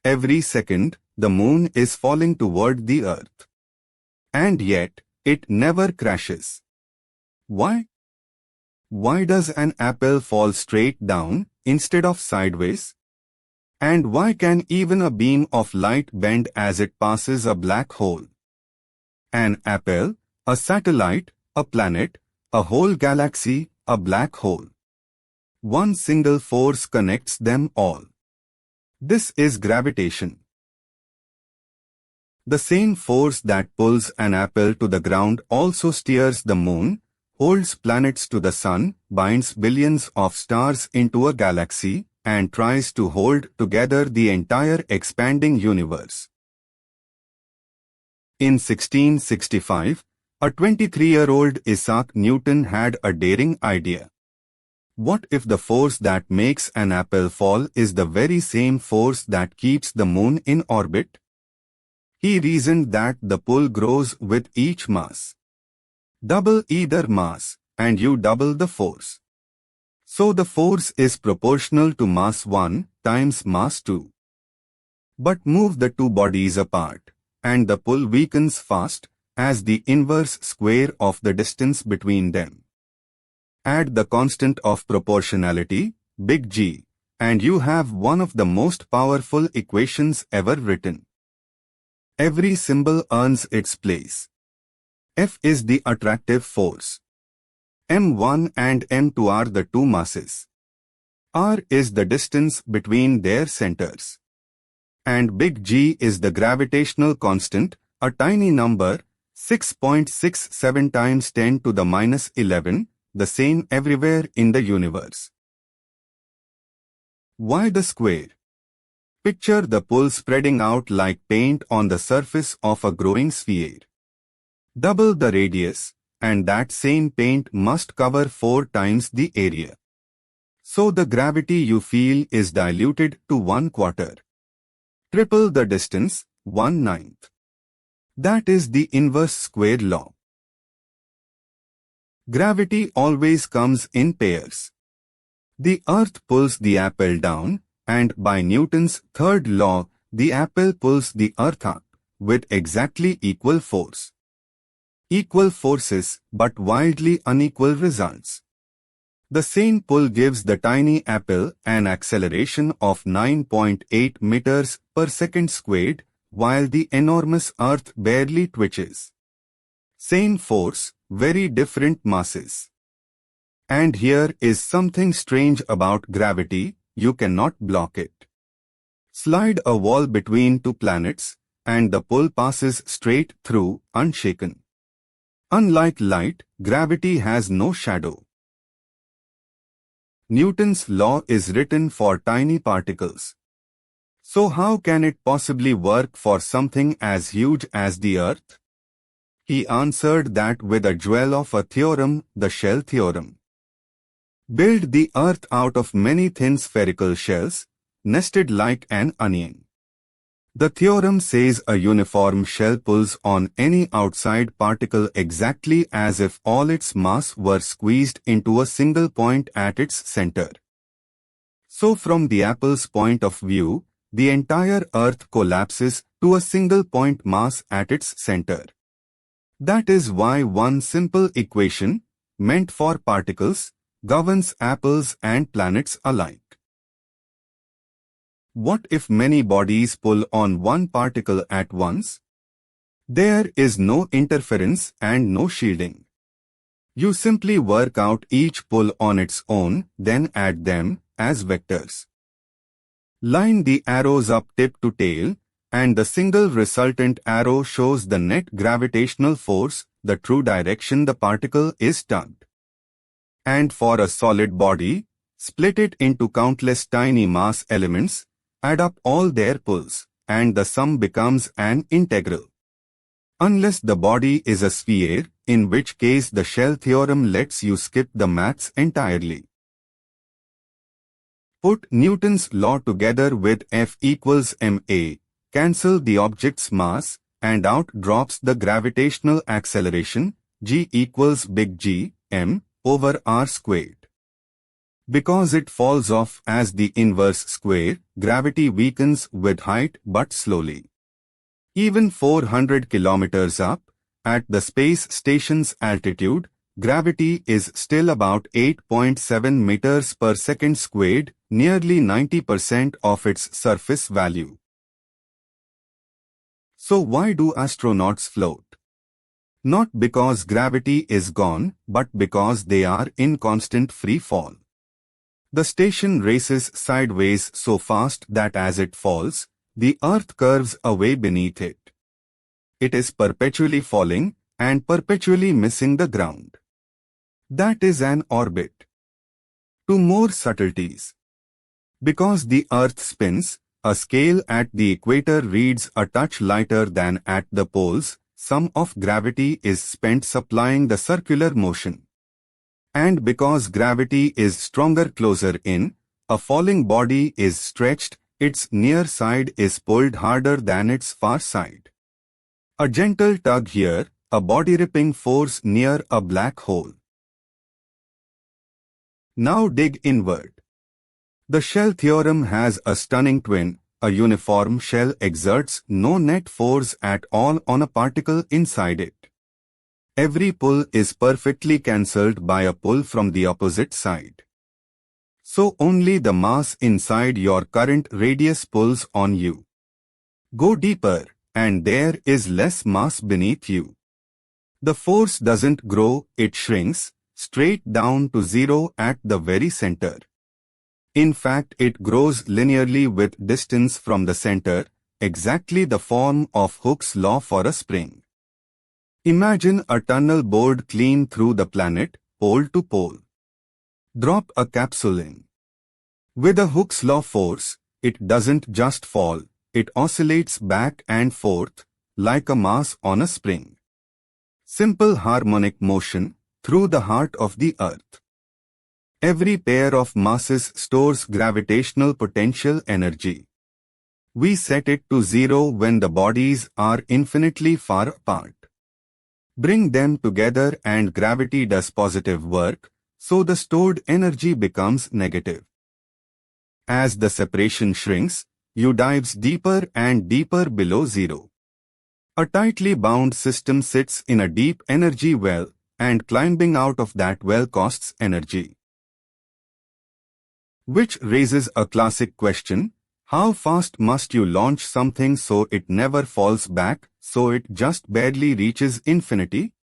Every second, the moon is falling toward the Earth. And yet, it never crashes. Why? Why does an apple fall straight down instead of sideways? And why can even a beam of light bend as it passes a black hole? An apple, a satellite, a planet, a whole galaxy, a black hole. One single force connects them all. This is gravitation. The same force that pulls an apple to the ground also steers the moon, holds planets to the sun, binds billions of stars into a galaxy, and tries to hold together the entire expanding universe. In 1665, a 23-year-old Isaac Newton had a daring idea. What if the force that makes an apple fall is the very same force that keeps the moon in orbit? He reasoned that the pull grows with each mass. Double either mass, and you double the force. So the force is proportional to mass 1 times mass 2. But move the two bodies apart, and the pull weakens fast, as the inverse square of the distance between them. Add the constant of proportionality, big G, and you have one of the most powerful equations ever written. Every symbol earns its place. F is the attractive force. M1 and M2 are the two masses. R is the distance between their centers. And big G is the gravitational constant, a tiny number, 6.67 times 10 to the minus 11, the same everywhere in the universe. Why the square? Picture the pull spreading out like paint on the surface of a growing sphere. Double the radius, and that same paint must cover 4 times the area. So the gravity you feel is diluted to 1/4. Triple the distance, 1/9. That is the inverse square law. Gravity always comes in pairs. The Earth pulls the apple down, and by Newton's third law, the apple pulls the Earth up, with exactly equal force. Equal forces, but wildly unequal results. The same pull gives the tiny apple an acceleration of 9.8 meters per second squared, while the enormous Earth barely twitches. Same force, very different masses. And here is something strange about gravity, you cannot block it. Slide a wall between two planets, and the pull passes straight through, unshaken. Unlike light, gravity has no shadow. Newton's law is written for tiny particles. So how can it possibly work for something as huge as the Earth? He answered that with a jewel of a theorem, the Shell Theorem. Build the Earth out of many thin spherical shells, nested like an onion. The theorem says a uniform shell pulls on any outside particle exactly as if all its mass were squeezed into a single point at its center. So from the apple's point of view, the entire Earth collapses to a single point mass at its center. That is why one simple equation, meant for particles, governs apples and planets alike. What if many bodies pull on one particle at once? There is no interference and no shielding. You simply work out each pull on its own, then add them as vectors. Line the arrows up tip to tail, and the single resultant arrow shows the net gravitational force, the true direction the particle is tugged. And for a solid body, split it into countless tiny mass elements, add up all their pulls, and the sum becomes an integral. Unless the body is a sphere, in which case the Shell theorem lets you skip the maths entirely. Put Newton's law together with F equals ma, cancel the object's mass, and out drops the gravitational acceleration, g equals big G, m, over r squared. Because it falls off as the inverse square, gravity weakens with height but slowly. Even 400 kilometers up, at the space station's altitude, gravity is still about 8.7 meters per second squared, nearly 90% of its surface value. So why do astronauts float? Not because gravity is gone, but because they are in constant free fall. The station races sideways so fast that as it falls, the Earth curves away beneath it. It is perpetually falling and perpetually missing the ground. That is an orbit. Two more subtleties. Because the Earth spins, a scale at the equator reads a touch lighter than at the poles. Some of gravity is spent supplying the circular motion. And because gravity is stronger closer in, a falling body is stretched, its near side is pulled harder than its far side. A gentle tug here, a body-ripping force near a black hole. Now dig inward. The Shell Theorem has a stunning twin. A uniform shell exerts no net force at all on a particle inside it. Every pull is perfectly cancelled by a pull from the opposite side. So only the mass inside your current radius pulls on you. Go deeper, and there is less mass beneath you. The force doesn't grow, it shrinks, straight down to zero at the very center. In fact, it grows linearly with distance from the center, exactly the form of Hooke's law for a spring. Imagine a tunnel bored clean through the planet, pole to pole. Drop a capsule in. With a Hooke's law force, it doesn't just fall, it oscillates back and forth, like a mass on a spring. Simple harmonic motion, through the heart of the Earth. Every pair of masses stores gravitational potential energy. We set it to zero when the bodies are infinitely far apart. Bring them together and gravity does positive work, so the stored energy becomes negative. As the separation shrinks, you dives deeper and deeper below zero. A tightly bound system sits in a deep energy well, and climbing out of that well costs energy. Which raises a classic question: how fast must you launch something so it never falls back, so it just barely reaches infinity?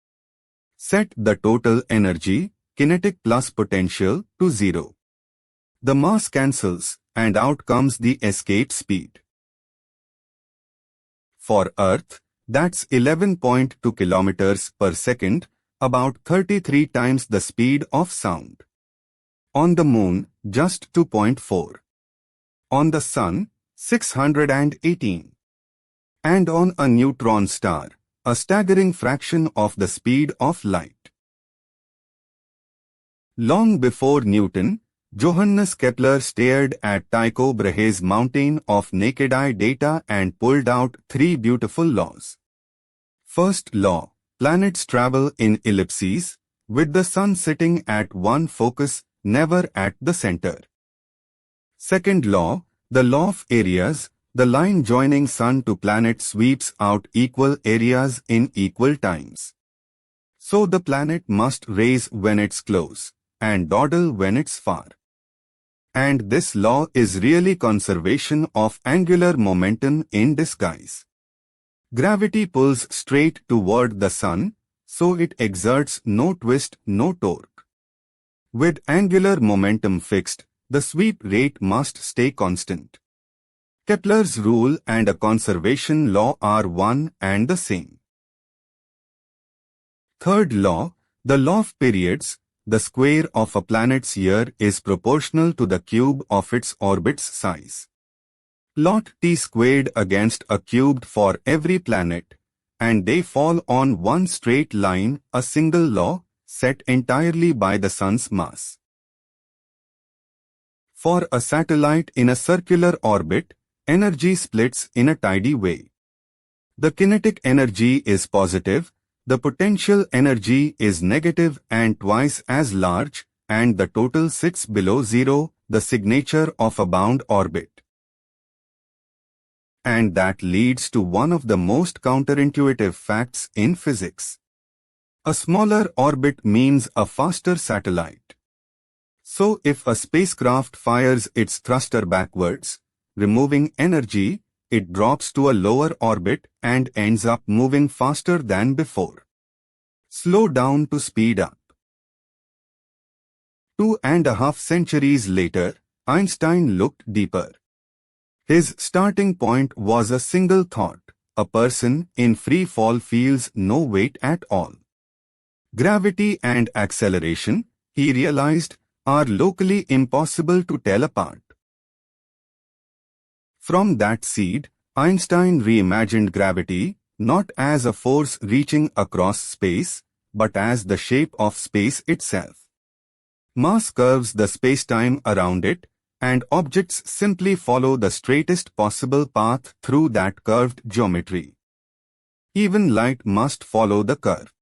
Set the total energy, kinetic plus potential, to zero. The mass cancels, and out comes the escape speed. For Earth, that's 11.2 kilometers per second, about 33 times the speed of sound. On the Moon, just 2.4. On the Sun, 618. And on a neutron star, a staggering fraction of the speed of light. Long before Newton, Johannes Kepler stared at Tycho Brahe's mountain of naked eye data and pulled out three beautiful laws. First law: planets travel in ellipses, with the Sun sitting at one focus, never at the center. Second law: the law of areas. The line joining Sun to planet sweeps out equal areas in equal times. So the planet must race when it's close, and dawdle when it's far. And this law is really conservation of angular momentum in disguise. Gravity pulls straight toward the Sun, so it exerts no twist, no torque. With angular momentum fixed, the sweep rate must stay constant. Kepler's rule and a conservation law are one and the same. Third law, the law of periods. The square of a planet's year is proportional to the cube of its orbit's size. Lot T squared against a cubed for every planet, and they fall on one straight line, a single law, set entirely by the Sun's mass. For a satellite in a circular orbit, energy splits in a tidy way. The kinetic energy is positive, the potential energy is negative and twice as large, and the total sits below zero, the signature of a bound orbit. And that leads to one of the most counterintuitive facts in physics. A smaller orbit means a faster satellite. So if a spacecraft fires its thruster backwards, removing energy, it drops to a lower orbit and ends up moving faster than before. Slow down to speed up. 2.5 centuries later, Einstein looked deeper. His starting point was a single thought: a person in free fall feels no weight at all. Gravity and acceleration, he realized, are locally impossible to tell apart. From that seed, Einstein reimagined gravity, not as a force reaching across space, but as the shape of space itself. Mass curves the spacetime around it, and objects simply follow the straightest possible path through that curved geometry. Even light must follow the curve.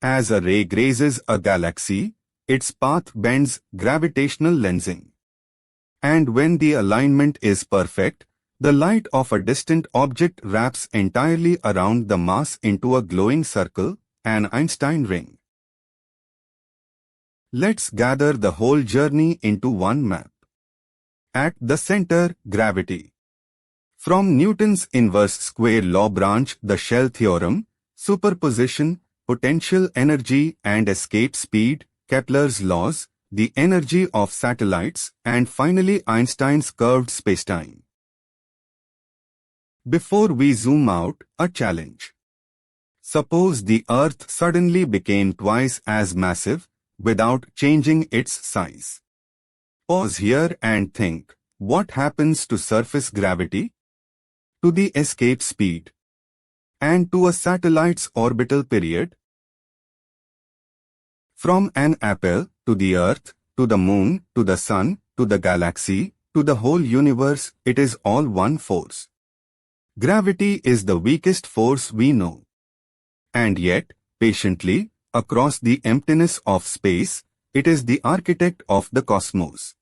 As a ray grazes a galaxy, its path bends gravitational lensing. And when the alignment is perfect, the light of a distant object wraps entirely around the mass into a glowing circle, an Einstein ring. Let's gather the whole journey into one map. At the center, gravity. From Newton's inverse square law branch the Shell Theorem, superposition, potential energy and escape speed, Kepler's laws, the energy of satellites, and finally Einstein's curved spacetime. Before we zoom out, a challenge. Suppose the Earth suddenly became twice as massive, without changing its size. Pause here and think, what happens to surface gravity? To the escape speed? And to a satellite's orbital period? From an apple, to the Earth, to the Moon, to the Sun, to the galaxy, to the whole universe, it is all one force. Gravity is the weakest force we know. And yet, patiently, across the emptiness of space, it is the architect of the cosmos.